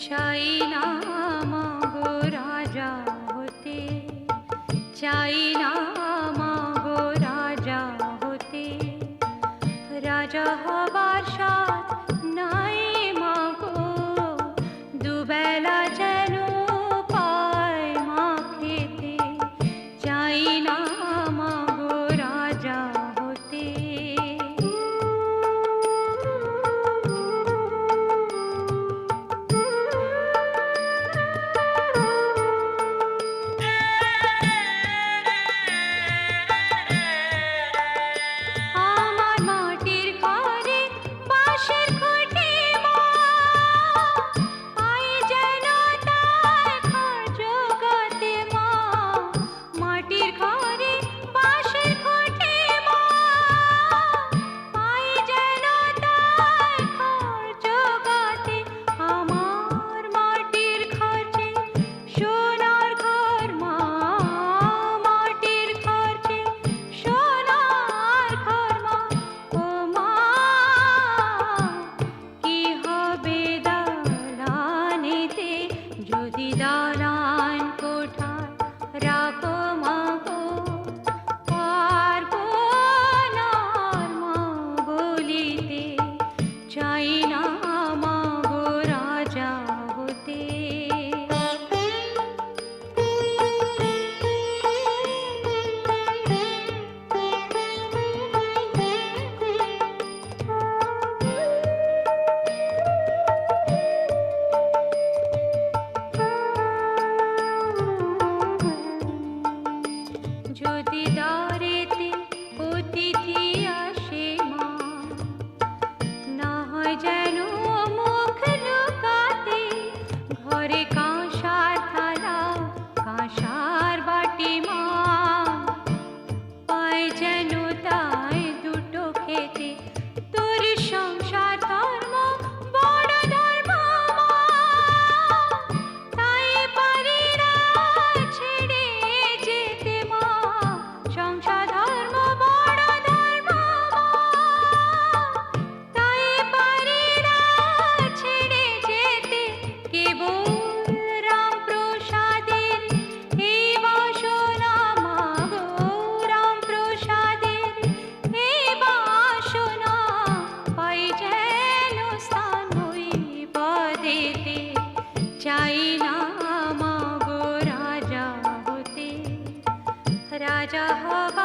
চাই না মাগো রাজা হতে, চাই না মাগো রাজা হতে, রাজা হবার সাথ নাই মাগো, দুবেলা যেন পায় মা খেতে, চাই না মাগো রাজা হতে। যদি দালান কোঠায় রাখো মাগো, পারবো না আর মা বলিতে, চাই না মাগো রাজা হতে। যদি দ্বারেতে অতিথি আসে মা, না হয় যেন মুখ লুকাতে, ঘরে কাঁসার থালা কাঁসার বাটি মা, পায় যেন তাই দুটো খেতে, তোর সংসার ধর্ম বড় ধর্ম মা, তাই পারি না ছেড়ে যেতে মা, সংসার ধর্ম বড় ধর্ম মা, তাই পারি না ছেড়ে যেতে, কেবল রামপ্রসাদের এই বাসনা মাগো, রামপ্রসাদের এই বাসনা, পাই যেন স্থান ওই পদেতে, চাই না মাগো রাজা হতে, রাজা হবা